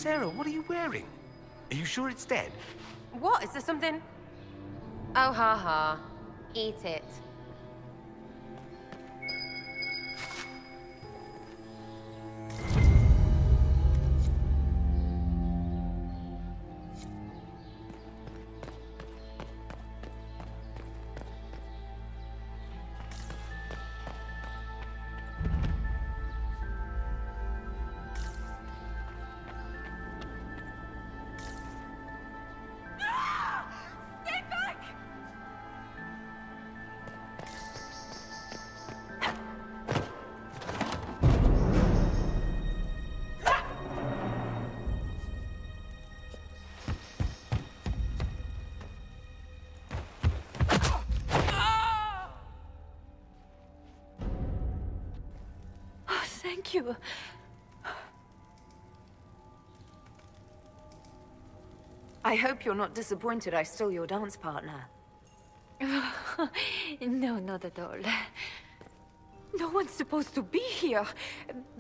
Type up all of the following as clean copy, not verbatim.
Sarah, what are you wearing? Are you sure it's dead? What? Is there something? Oh, ha ha. Eat it. Thank you. I hope you're not disappointed I stole your dance partner. No, not at all. No one's supposed to be here.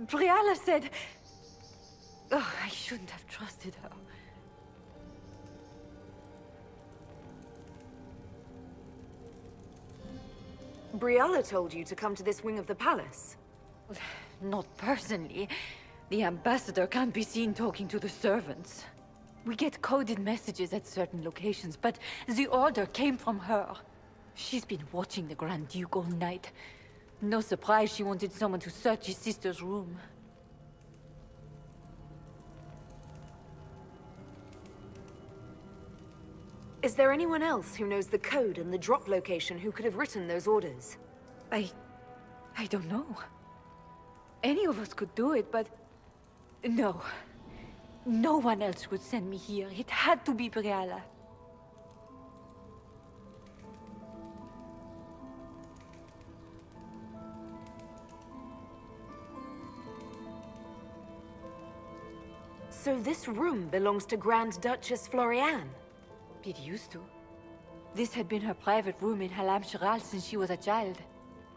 Briala said... Oh, I shouldn't have trusted her. Briala told you to come to this wing of the palace. Not personally. The ambassador can't be seen talking to the servants. We get coded messages at certain locations, but the order came from her. She's been watching the Grand Duke all night. No surprise she wanted someone to search his sister's room. Is there anyone else who knows the code and the drop location who could have written those orders? I don't know. Any of us could do it, but... No. No one else would send me here. It had to be Briala. So this room belongs to Grand Duchess Floriane? It used to. This had been her private room in Halam Shiral since she was a child.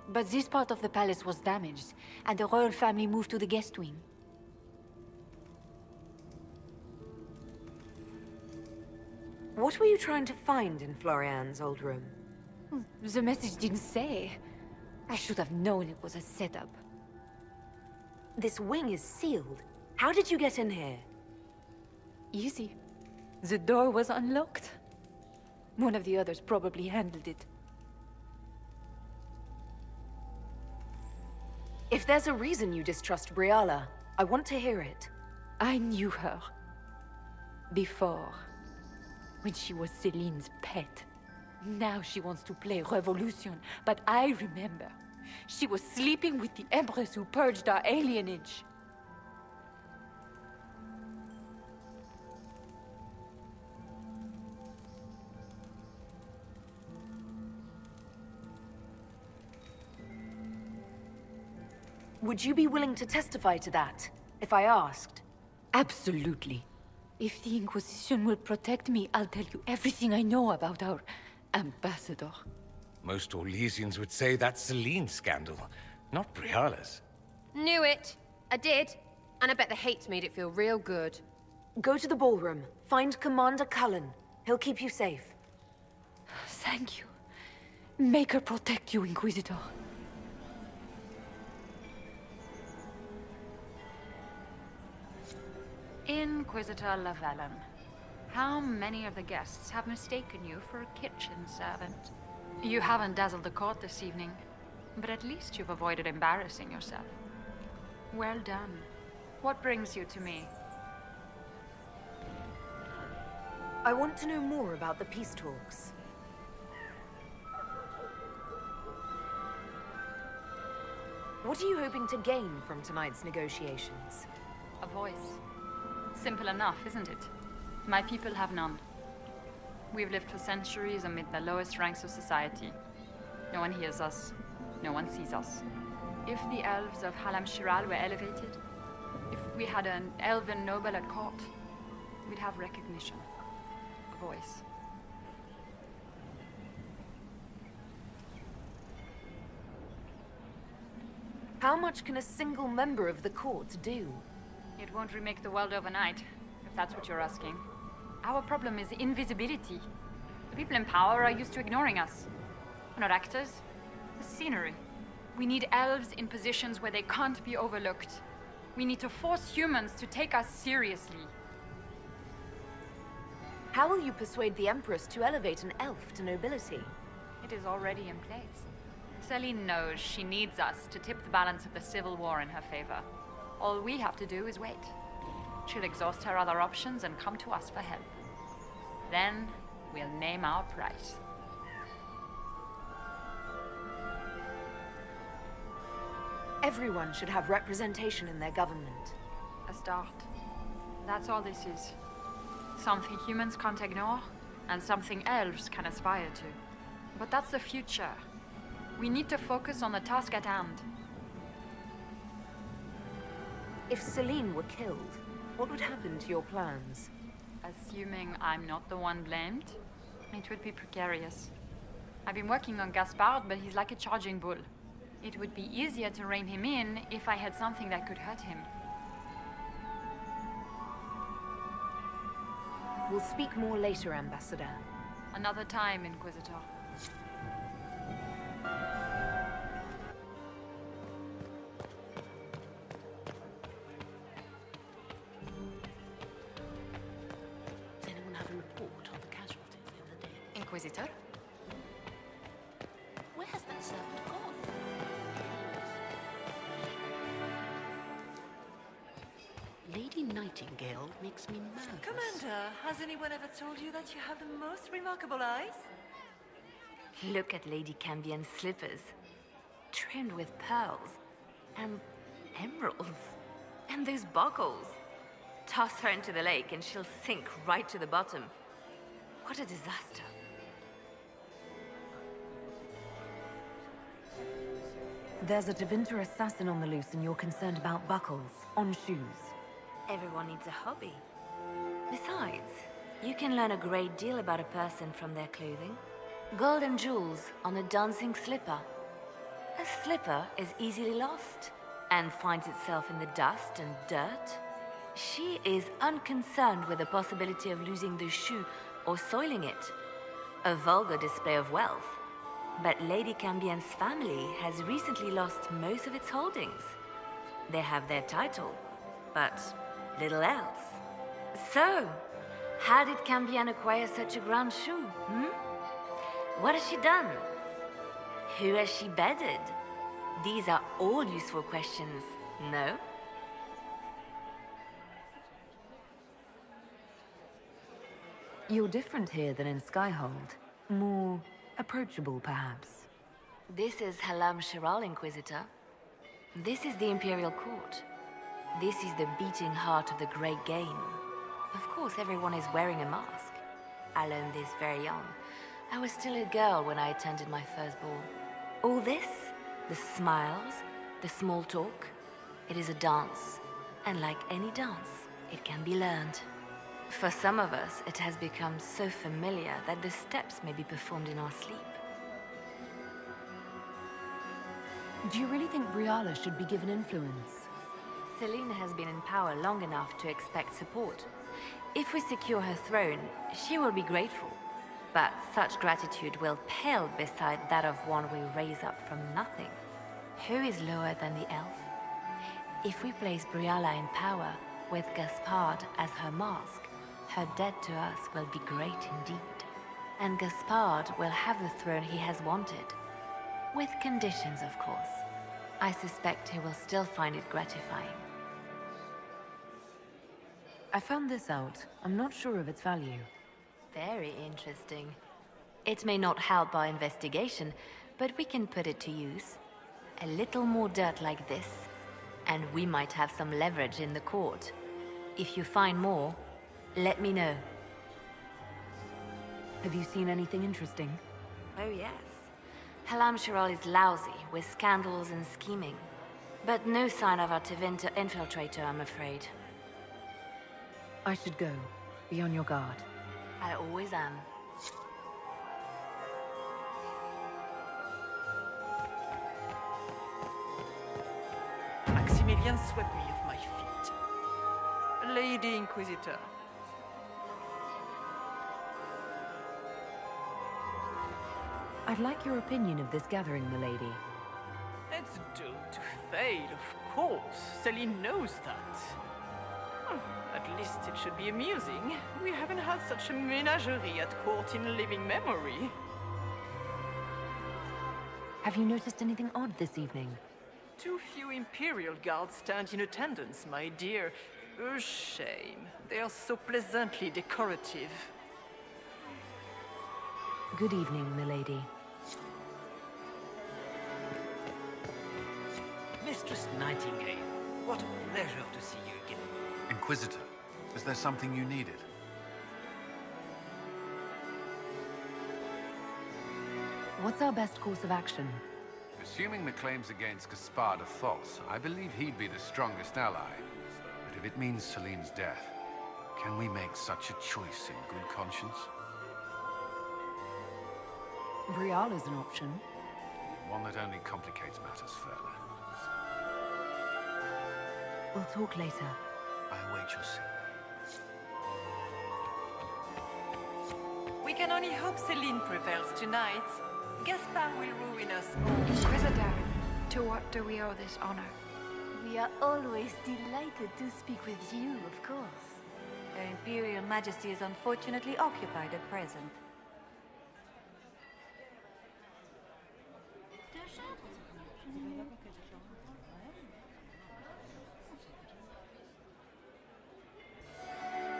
But this part of the palace was damaged, and the royal family moved to the guest wing. What were you trying to find in Floriane's old room? The message didn't say. I should have known it was a setup. This wing is sealed. How did you get in here? Easy. The door was unlocked. One of the others probably handled it. If there's a reason you distrust Briala, I want to hear it. I knew her. Before. When she was Celine's pet. Now she wants to play Revolution, but I remember. She was sleeping with the Empress who purged our alienage. Would you be willing to testify to that, if I asked? Absolutely. If the Inquisition will protect me, I'll tell you everything I know about our ambassador. Most Orlesians would say that's Celine's scandal, not Briala's. Knew it. I did. And I bet the hate made it feel real good. Go to the ballroom. Find Commander Cullen. He'll keep you safe. Thank you. Make her protect you, Inquisitor. Inquisitor Lavalin, how many of the guests have mistaken you for a kitchen servant? You haven't dazzled the court this evening, but at least you've avoided embarrassing yourself. Well done. What brings you to me? I want to know more about the peace talks. What are you hoping to gain from tonight's negotiations? A voice. Simple enough, isn't it? My people have none. We've lived for centuries amid the lowest ranks of society. No one hears us. No one sees us. If the elves of Halam Shiral were elevated, if we had an elven noble at court, we'd have recognition. A voice. How much can a single member of the court do? It won't remake the world overnight, if that's what you're asking. Our problem is invisibility. The people in power are used to ignoring us. We're not actors. We're scenery. We need elves in positions where they can't be overlooked. We need to force humans to take us seriously. How will you persuade the Empress to elevate an elf to nobility? It is already in place. Celine knows she needs us to tip the balance of the civil war in her favor. All we have to do is wait. She'll exhaust her other options and come to us for help. Then, we'll name our price. Everyone should have representation in their government. A start. That's all this is. Something humans can't ignore, and something elves can aspire to. But that's the future. We need to focus on the task at hand. If Celine were killed, what would happen to your plans? Assuming I'm not the one blamed, it would be precarious. I've been working on Gaspard, but he's like a charging bull. It would be easier to rein him in if I had something that could hurt him. We'll speak more later, Ambassador. Another time, Inquisitor. Does anyone have a report on the casualties of the day? Inquisitor? Where has that servant gone? Lady Nightingale makes me nervous. Commander, has anyone ever told you that you have the most remarkable eyes? Look at Lady Cambien's slippers. Trimmed with pearls. And emeralds. And those buckles. Toss her into the lake and she'll sink right to the bottom. What a disaster. There's a Tevinter assassin on the loose and you're concerned about buckles on shoes. Everyone needs a hobby. Besides, you can learn a great deal about a person from their clothing. Gold and jewels on a dancing slipper. A slipper is easily lost and finds itself in the dust and dirt. She is unconcerned with the possibility of losing the shoe or soiling it. A vulgar display of wealth. But Lady Cambien's family has recently lost most of its holdings. They have their title, but little else. So, how did Cambien acquire such a grand shoe, What has she done? Who has she bedded? These are all useful questions, no? You're different here than in Skyhold. More approachable, perhaps. This is Halam Shiral, Inquisitor. This is the Imperial Court. This is the beating heart of the Great Game. Of course, everyone is wearing a mask. I learned this very young. I was still a girl when I attended my first ball. All this, the smiles, the small talk, it is a dance. And like any dance, it can be learned. For some of us, it has become so familiar that the steps may be performed in our sleep. Do you really think Briala should be given influence? Celine has been in power long enough to expect support. If we secure her throne, she will be grateful. But such gratitude will pale beside that of one we raise up from nothing. Who is lower than the elf? If we place Briala in power, with Gaspard as her mask, her debt to us will be great indeed. And Gaspard will have the throne he has wanted. With conditions, of course. I suspect he will still find it gratifying. I found this out. I'm not sure of its value. Very interesting. It may not help our investigation, but we can put it to use. A little more dirt like this, and we might have some leverage in the court. If you find more, let me know. Have you seen anything interesting? Oh yes. Halam Shiral is lousy with scandals and scheming. But no sign of our Tevinter infiltrator, I'm afraid. I should go. Be on your guard. I always am. Maximilian swept me off my feet. Lady Inquisitor, I'd like your opinion of this gathering, milady. It's doomed to fail, of course. Celine knows that. At least it should be amusing. We haven't had such a menagerie at court in living memory. Have you noticed anything odd this evening? Too few Imperial guards stand in attendance, my dear. A shame. They are so pleasantly decorative. Good evening, milady. Mistress Nightingale, what a pleasure to see you again. Inquisitor, is there something you needed? What's our best course of action? Assuming the claims against Gaspard are false, I believe he'd be the strongest ally. But if it means Celine's death, can we make such a choice in good conscience? Briala's an option. One that only complicates matters further. We'll talk later. I await your signal. We can only hope Celine prevails tonight. Gaspard will ruin us all. Inquisitor, to what do we owe this honor? We are always delighted to speak with you, of course. Her Imperial Majesty is unfortunately occupied at present.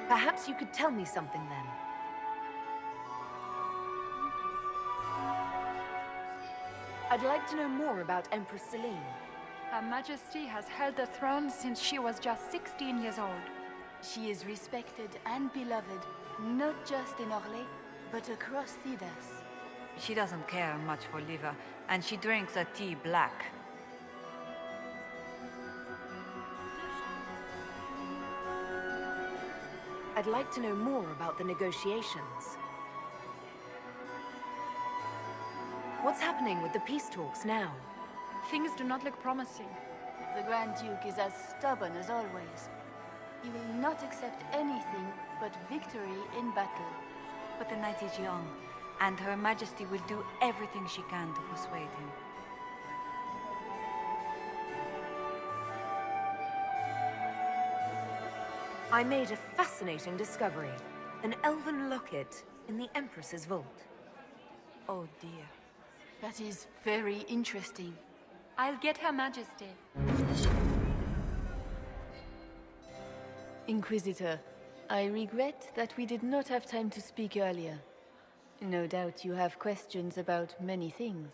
Perhaps you could tell me something then. I'd like to know more about Empress Celine. Her Majesty has held the throne since she was just 16 years old. She is respected and beloved, not just in Orlais, but across Thedas. She doesn't care much for liver, and she drinks her tea black. I'd like to know more about the negotiations. What's happening with the peace talks now? Things do not look promising. The Grand Duke is as stubborn as always. He will not accept anything but victory in battle. But the night is young, and Her Majesty will do everything she can to persuade him. I made a fascinating discovery. An elven locket in the Empress's vault. Oh dear. That is very interesting. I'll get Her Majesty. Inquisitor, I regret that we did not have time to speak earlier. No doubt you have questions about many things.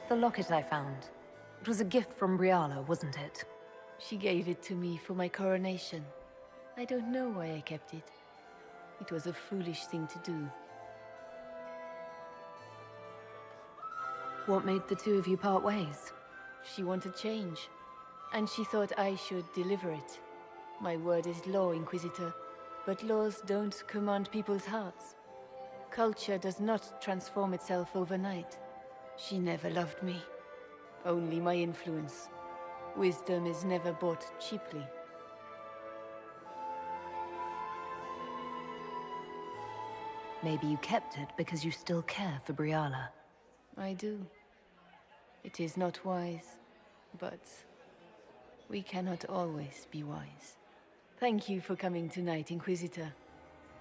The locket I found. It was a gift from Briala, wasn't it? She gave it to me for my coronation. I don't know why I kept it. It was a foolish thing to do. What made the two of you part ways? She wanted change, and she thought I should deliver it. My word is law, Inquisitor, but laws don't command people's hearts. Culture does not transform itself overnight. She never loved me, only my influence. Wisdom is never bought cheaply. Maybe you kept it because you still care for Briala. I do. It is not wise, but we cannot always be wise. Thank you for coming tonight, Inquisitor.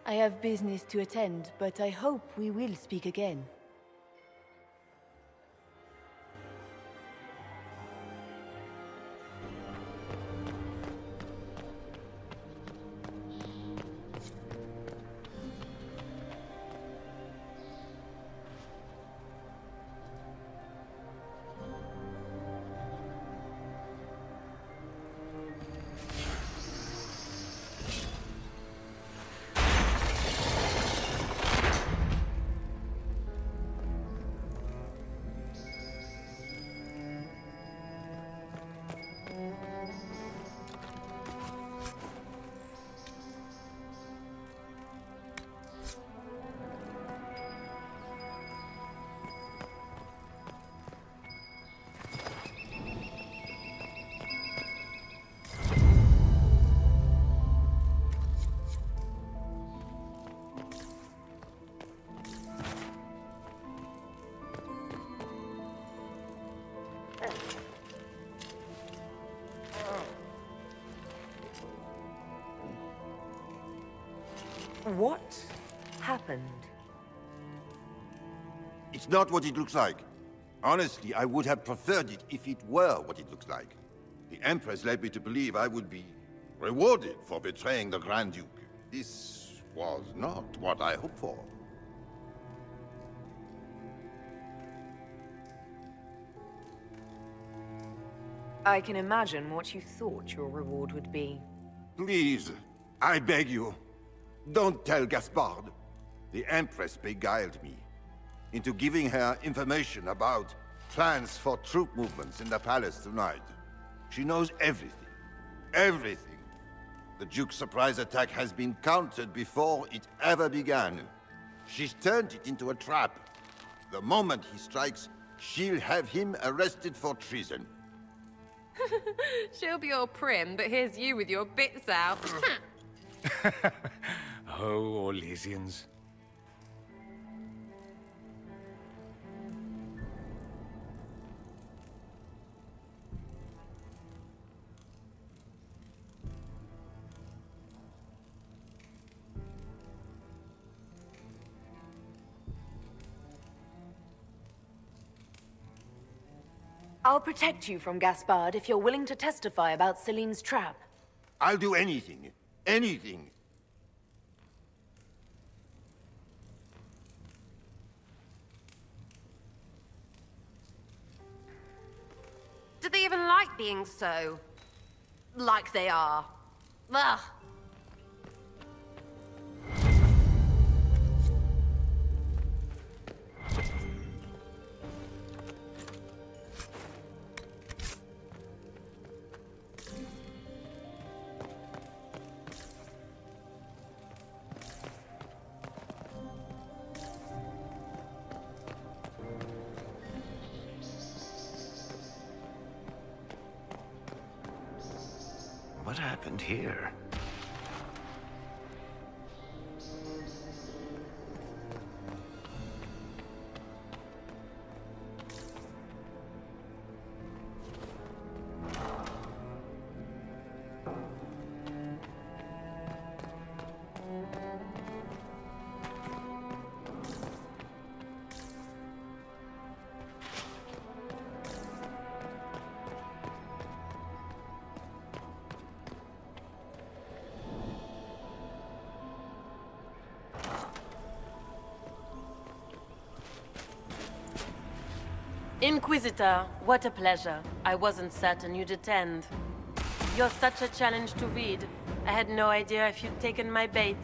I have business to attend, but I hope we will speak again. What happened? It's not what it looks like. Honestly, I would have preferred it if it were what it looks like. The Empress led me to believe I would be rewarded for betraying the Grand Duke. This was not what I hoped for. I can imagine what you thought your reward would be. Please, I beg you, don't tell Gaspard. The Empress beguiled me into giving her information about plans for troop movements in the palace tonight. She knows everything. Everything. The Duke's surprise attack has been countered before it ever began. She's turned it into a trap. The moment he strikes, she'll have him arrested for treason. She'll be all prim, but here's you with your bits out. Oh, Orlesians. I'll protect you from Gaspard if you're willing to testify about Celine's trap. I'll do anything. Anything. Do they even like being so... like they are? Ugh. What happened here? Inquisitor, what a pleasure. I wasn't certain you'd attend. You're such a challenge to read. I had no idea if you'd taken my bait.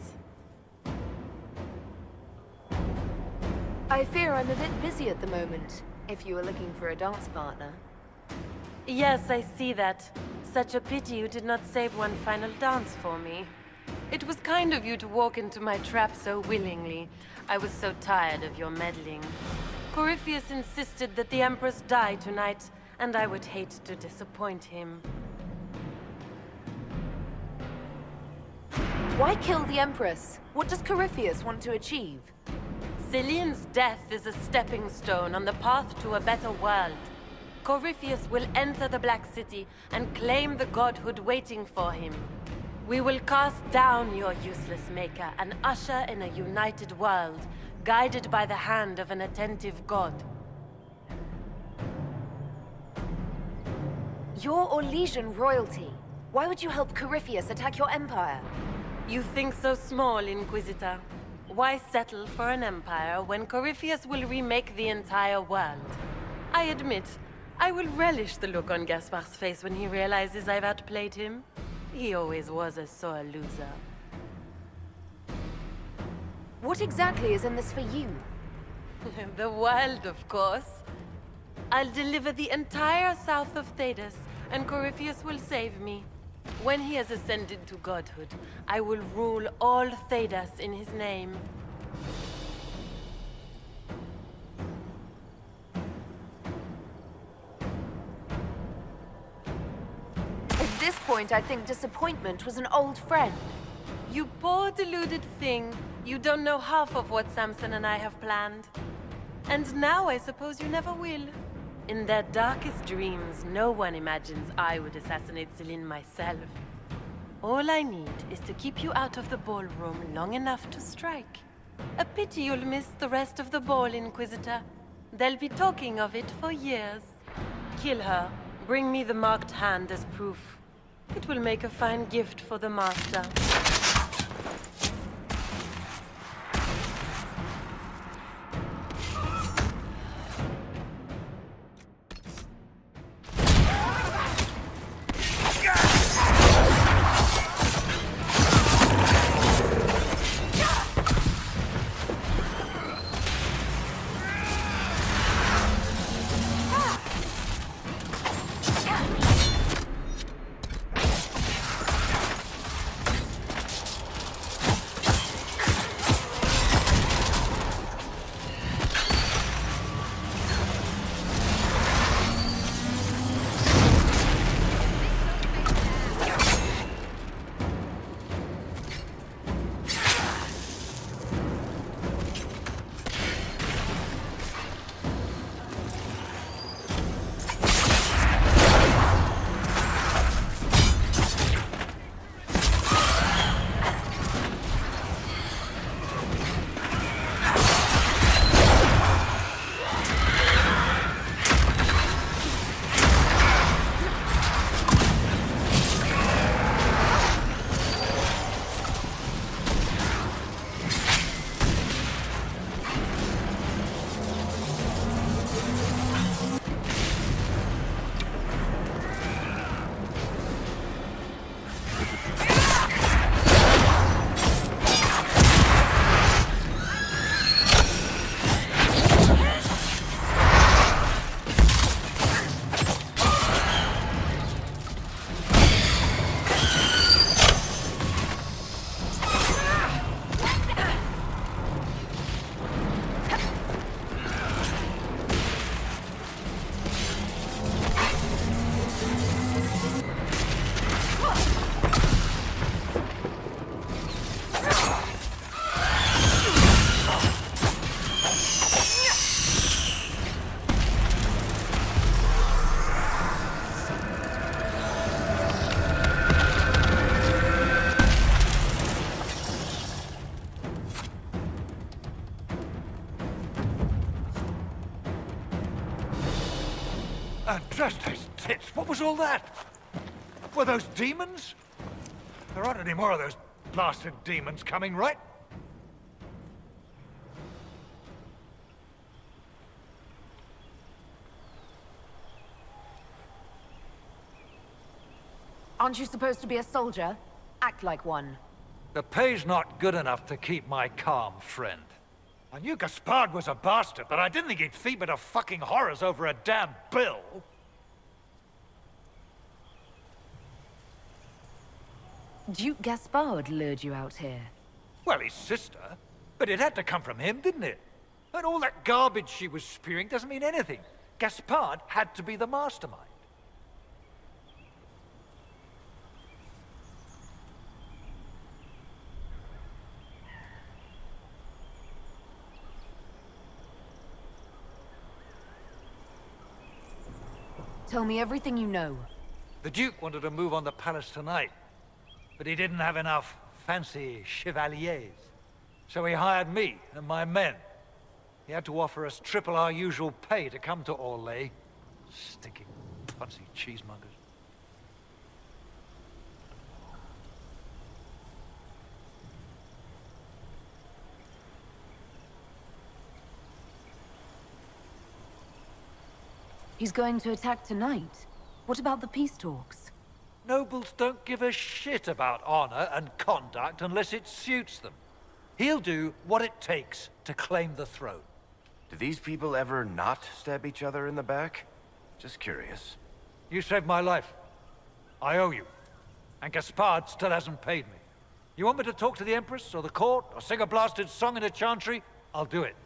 I fear I'm a bit busy at the moment, if you were looking for a dance partner. Yes, I see that. Such a pity you did not save one final dance for me. It was kind of you to walk into my trap so willingly. I was so tired of your meddling. Corypheus insisted that the Empress die tonight, and I would hate to disappoint him. Why kill the Empress? What does Corypheus want to achieve? Celine's death is a stepping stone on the path to a better world. Corypheus will enter the Black City and claim the godhood waiting for him. We will cast down your useless maker and usher in a united world, guided by the hand of an attentive god. You're Orlesian royalty. Why would you help Corypheus attack your empire? You think so small, Inquisitor. Why settle for an empire when Corypheus will remake the entire world? I admit, I will relish the look on Gaspard's face when he realizes I've outplayed him. He always was a sore loser. What exactly is in this for you? The world, of course. I'll deliver the entire south of Thedas, and Corypheus will save me. When he has ascended to godhood, I will rule all Thedas in his name. At this point, I think disappointment was an old friend. You poor deluded thing. You don't know half of what Samson and I have planned. And now I suppose you never will. In their darkest dreams, no one imagines I would assassinate Celine myself. All I need is to keep you out of the ballroom long enough to strike. A pity you'll miss the rest of the ball, Inquisitor. They'll be talking of it for years. Kill her. Bring me the marked hand as proof. It will make a fine gift for the Master. Just those tits. What was all that? Were those demons? There aren't any more of those blasted demons coming, right? Aren't you supposed to be a soldier? Act like one. The pay's not good enough to keep my calm, friend. I knew Gaspard was a bastard, but I didn't think he'd feed me to fucking horrors over a damn bill. Duke Gaspard lured you out here. Well, his sister. But it had to come from him, didn't it? And all that garbage she was spewing doesn't mean anything. Gaspard had to be the mastermind. Tell me everything you know. The Duke wanted to move on the palace tonight, but he didn't have enough fancy chevaliers. So he hired me and my men. He had to offer us triple our usual pay to come to Orlais. Stinking punsy cheesemongers. He's going to attack tonight. What about the peace talks? Nobles don't give a shit about honor and conduct unless it suits them. He'll do what it takes to claim the throne. Do these people ever not stab each other in the back? Just curious. You saved my life. I owe you. And Gaspard still hasn't paid me. You want me to talk to the Empress or the court or sing a blasted song in a chantry? I'll do it.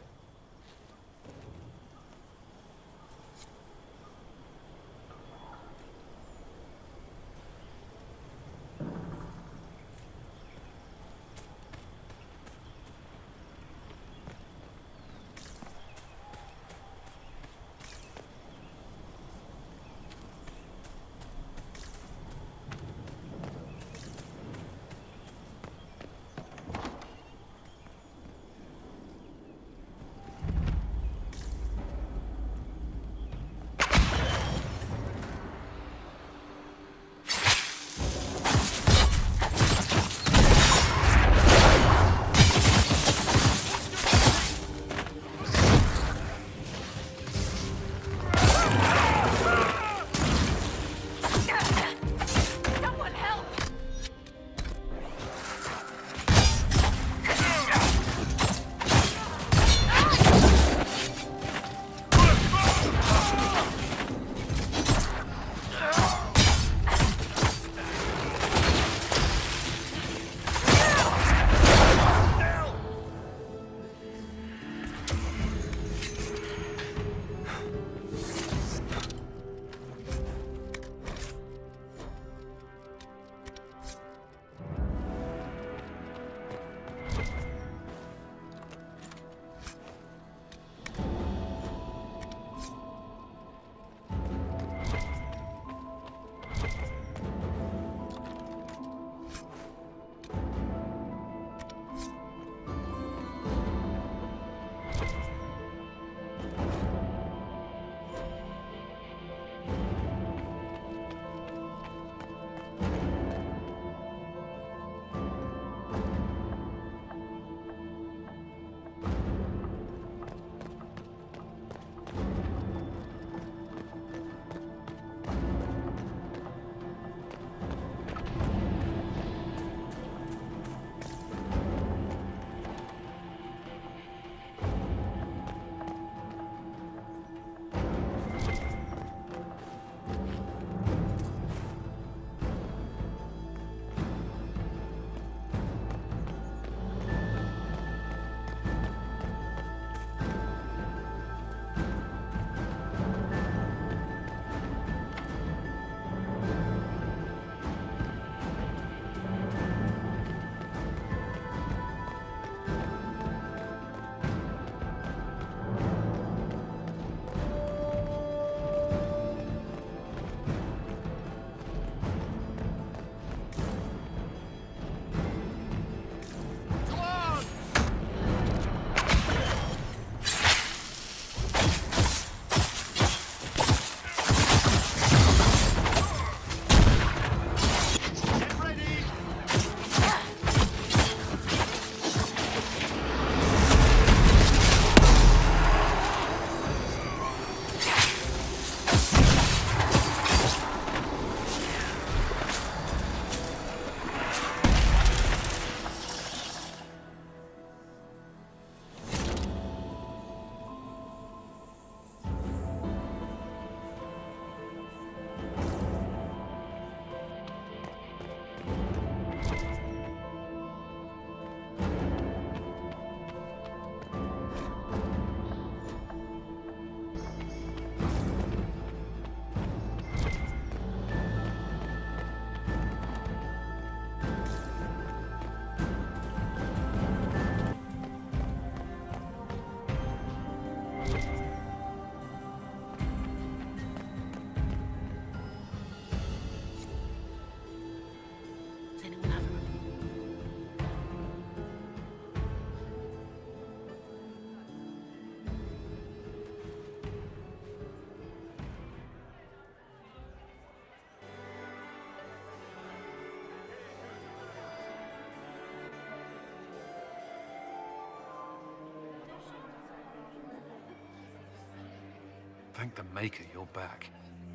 Thank the Maker you're back.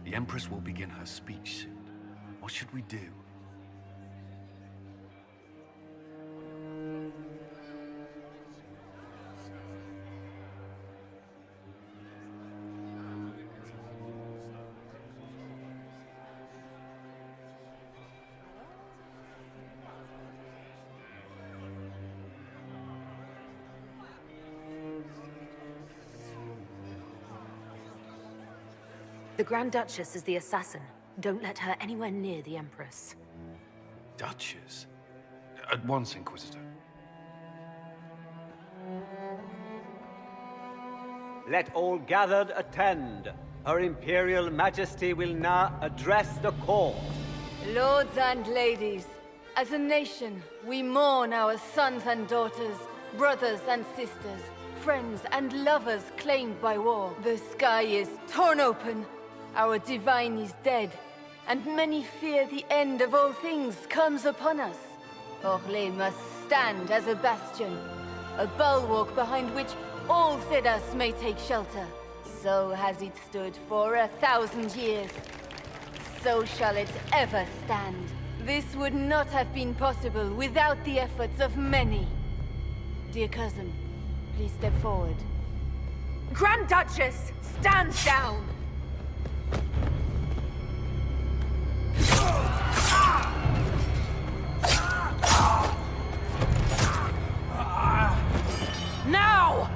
The Empress will begin her speech soon. What should we do? The Grand Duchess is the assassin. Don't let her anywhere near the Empress. Duchess? At once, Inquisitor. Let all gathered attend. Her Imperial Majesty will now address the court. Lords and ladies, as a nation, we mourn our sons and daughters, brothers and sisters, friends and lovers claimed by war. The sky is torn open. Our divine is dead, and many fear the end of all things comes upon us. Orlais must stand as a bastion, a bulwark behind which all Thedas may take shelter. So has it stood for 1,000 years. So shall it ever stand. This would not have been possible without the efforts of many. Dear cousin, please step forward. Grand Duchess, stand down! Now!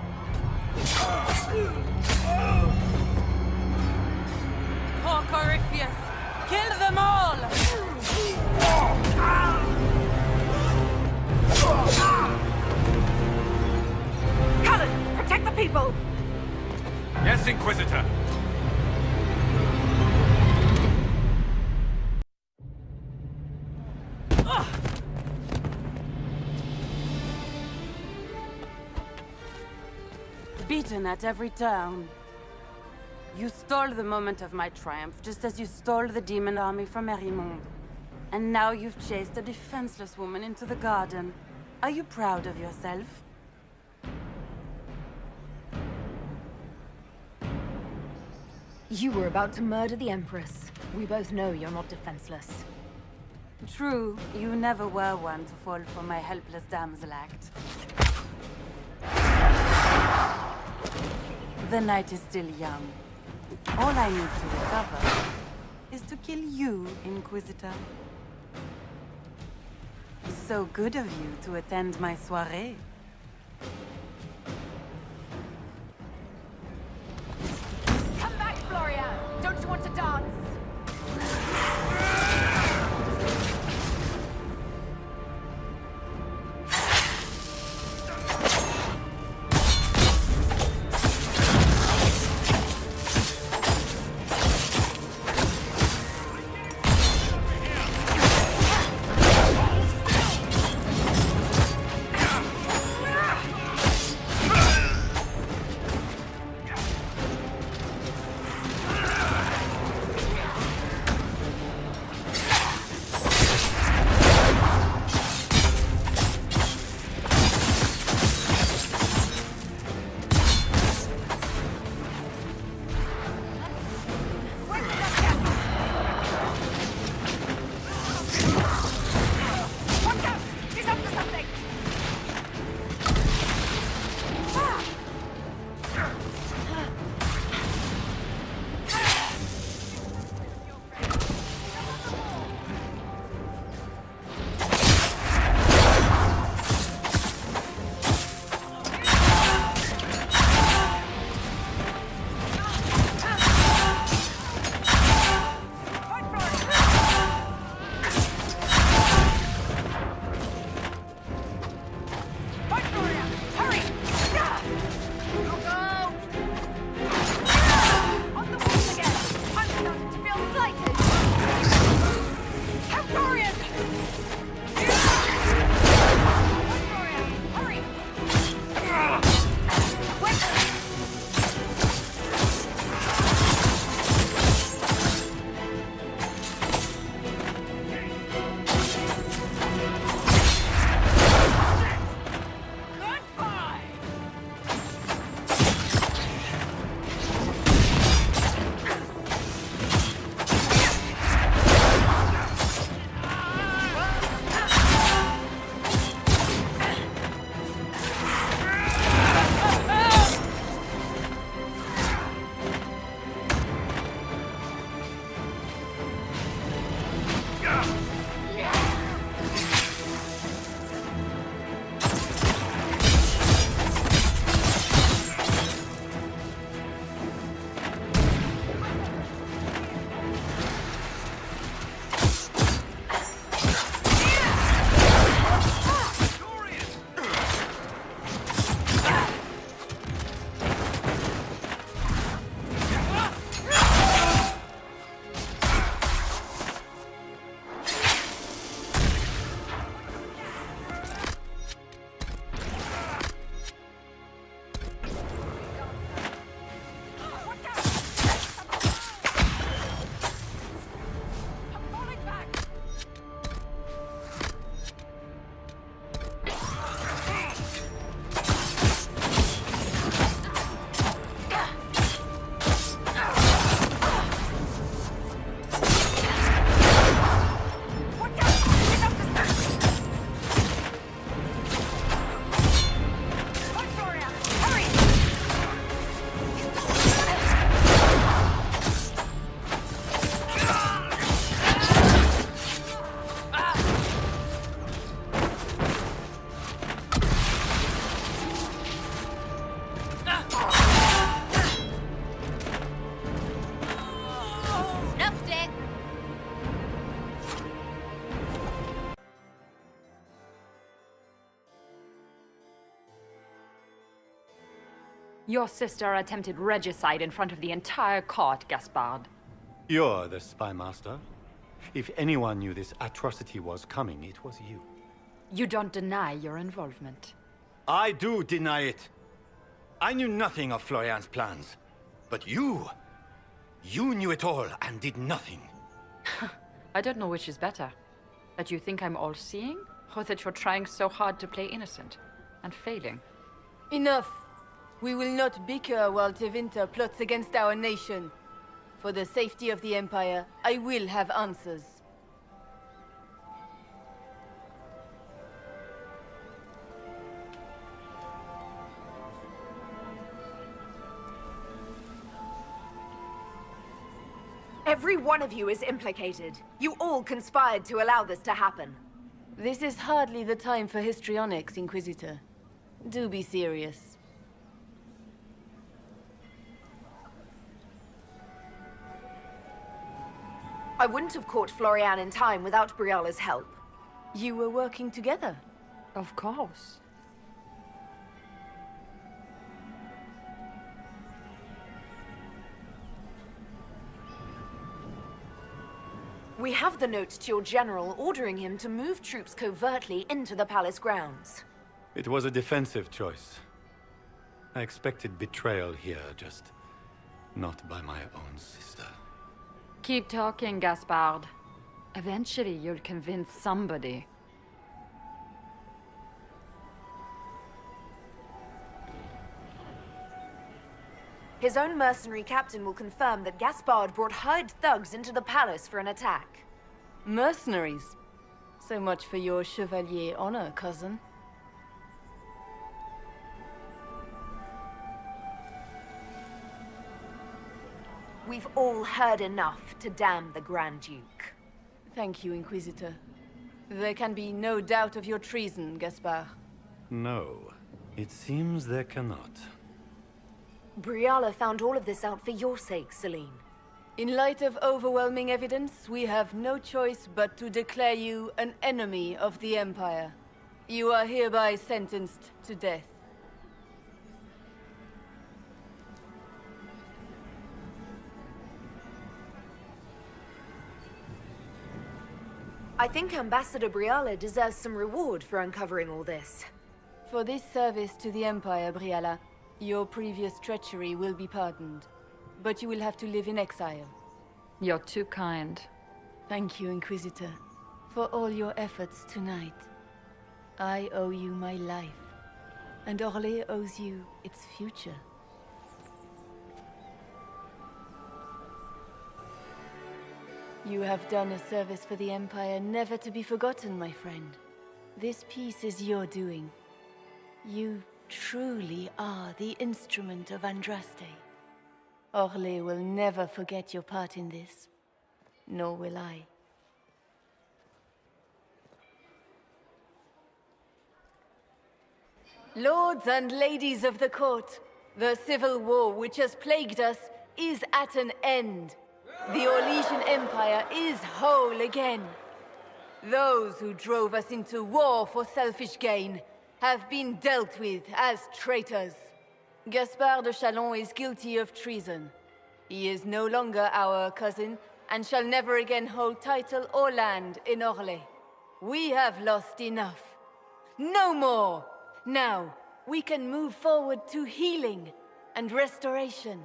For Corypheus, kill them all! Cullen, protect the people! Yes, Inquisitor. Beaten at every turn. You stole the moment of my triumph, just as you stole the demon army from Merimond. And now you've chased a defenseless woman into the garden. Are you proud of yourself? You were about to murder the Empress. We both know you're not defenseless. True, you never were one to fall for my helpless damsel act. The night is still young. All I need to recover is to kill you, Inquisitor. So good of you to attend my soirée. Come back, Florian! Don't you want to dance? Your sister attempted regicide in front of the entire court, Gaspard. You're the spy master. If anyone knew this atrocity was coming, it was you. You don't deny your involvement. I do deny it. I knew nothing of Florian's plans. But you knew it all and did nothing. I don't know which is better. That you think I'm all-seeing, or that you're trying so hard to play innocent and failing. Enough. We will not bicker while Tevinter plots against our nation. For the safety of the Empire, I will have answers. Every one of you is implicated. You all conspired to allow this to happen. This is hardly the time for histrionics, Inquisitor. Do be serious. I wouldn't have caught Florian in time without Briala's help. You were working together? Of course. We have the note to your general ordering him to move troops covertly into the palace grounds. It was a defensive choice. I expected betrayal here, just not by my own sister. Keep talking, Gaspard. Eventually, you'll convince somebody. His own mercenary captain will confirm that Gaspard brought hired thugs into the palace for an attack. Mercenaries? So much for your Chevalier honor, cousin. We've all heard enough to damn the Grand Duke. Thank you, Inquisitor. There can be no doubt of your treason, Gaspard. No, it seems there cannot. Briala found all of this out for your sake, Celine. In light of overwhelming evidence, we have no choice but to declare you an enemy of the Empire. You are hereby sentenced to death. I think Ambassador Briala deserves some reward for uncovering all this. For this service to the Empire, Briala, your previous treachery will be pardoned. But you will have to live in exile. You're too kind. Thank you, Inquisitor, for all your efforts tonight. I owe you my life, and Orlais owes you its future. You have done a service for the Empire never to be forgotten, my friend. This piece is your doing. You truly are the instrument of Andraste. Orlais will never forget your part in this, nor will I. Lords and ladies of the court, the civil war which has plagued us is at an end. The Orlesian Empire is whole again. Those who drove us into war for selfish gain have been dealt with as traitors. Gaspard de Chalon is guilty of treason. He is no longer our cousin, and shall never again hold title or land in Orlais. We have lost enough. No more! Now, we can move forward to healing and restoration.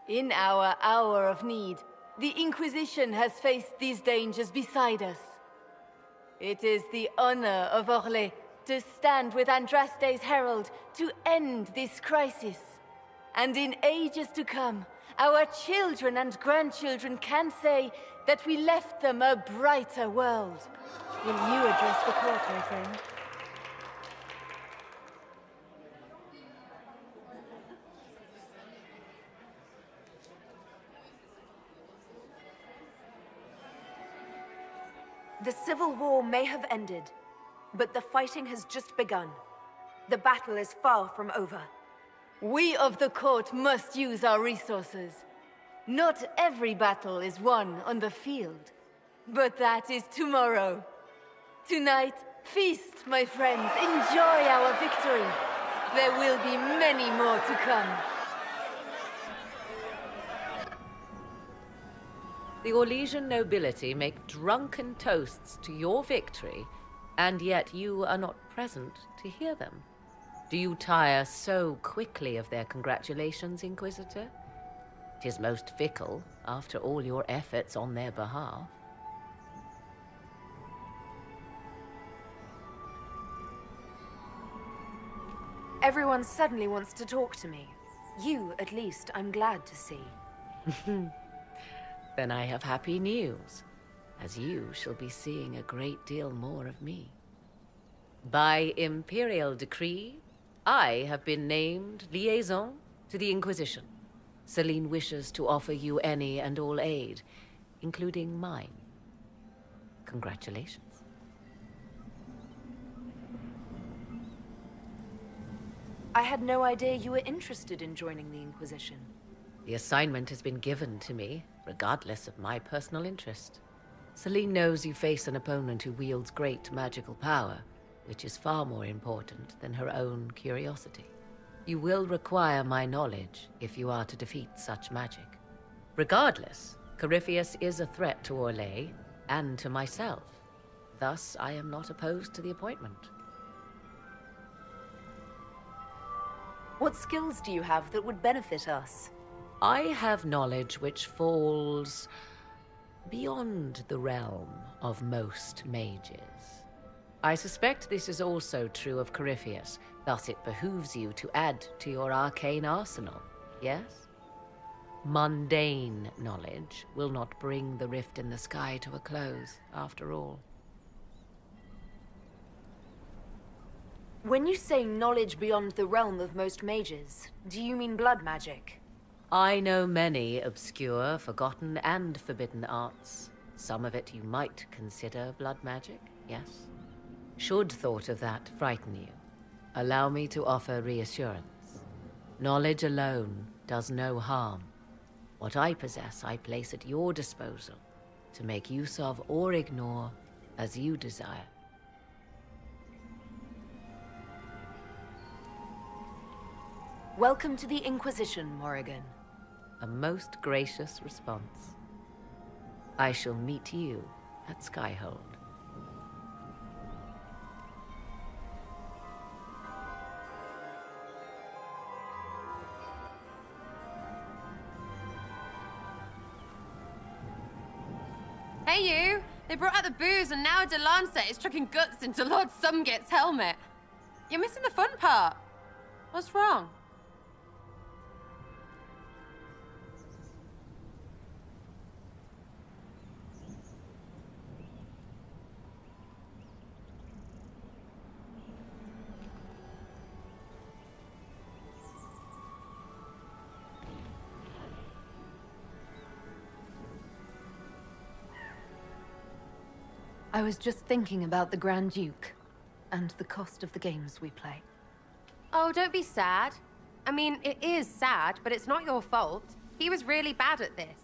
In our hour of need, the Inquisition has faced these dangers beside us. It is the honor of Orlais to stand with Andraste's herald to end this crisis. And in ages to come, our children and grandchildren can say that we left them a brighter world. Will you address the court, my friend? The civil war may have ended, but the fighting has just begun. The battle is far from over. We of the court must use our resources. Not every battle is won on the field, but that is tomorrow. Tonight, feast, my friends. Enjoy our victory. There will be many more to come. The Orlesian nobility make drunken toasts to your victory, and yet you are not present to hear them. Do you tire so quickly of their congratulations, Inquisitor? 'Tis most fickle, after all your efforts on their behalf. Everyone suddenly wants to talk to me. You, at least, I'm glad to see. Then I have happy news, as you shall be seeing a great deal more of me. By imperial decree, I have been named liaison to the Inquisition. Celine wishes to offer you any and all aid, including mine. Congratulations. I had no idea you were interested in joining the Inquisition. The assignment has been given to me, regardless of my personal interest. Celine knows you face an opponent who wields great magical power, which is far more important than her own curiosity. You will require my knowledge if you are to defeat such magic. Regardless, Corypheus is a threat to Orlais and to myself. Thus, I am not opposed to the appointment. What skills do you have that would benefit us? I have knowledge which falls beyond the realm of most mages. I suspect this is also true of Corypheus, thus it behooves you to add to your arcane arsenal, yes? Mundane knowledge will not bring the rift in the sky to a close, after all. When you say knowledge beyond the realm of most mages, do you mean blood magic? I know many obscure, forgotten, and forbidden arts. Some of it you might consider blood magic, yes? Should thought of that frighten you, allow me to offer reassurance. Knowledge alone does no harm. What I possess, I place at your disposal to make use of or ignore as you desire. Welcome to the Inquisition, Morrigan. A most gracious response. I shall meet you at Skyhold. Hey you! They brought out the booze and now Delancet is chucking guts into Lord Sumget's helmet. You're missing the fun part. What's wrong? I was just thinking about the Grand Duke, and the cost of the games we play. Oh, don't be sad. I mean, it is sad, but it's not your fault. He was really bad at this.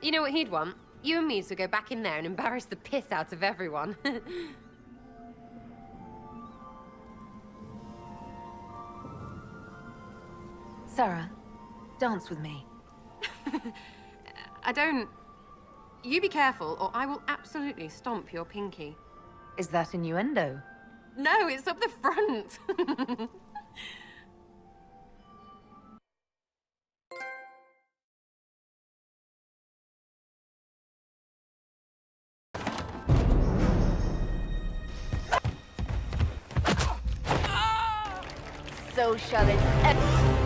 You know what he'd want? You and me to go back in there and embarrass the piss out of everyone. Sarah, dance with me. I don't... You be careful, or I will absolutely stomp your pinky. Is that innuendo? No, it's up the front. So shall it end.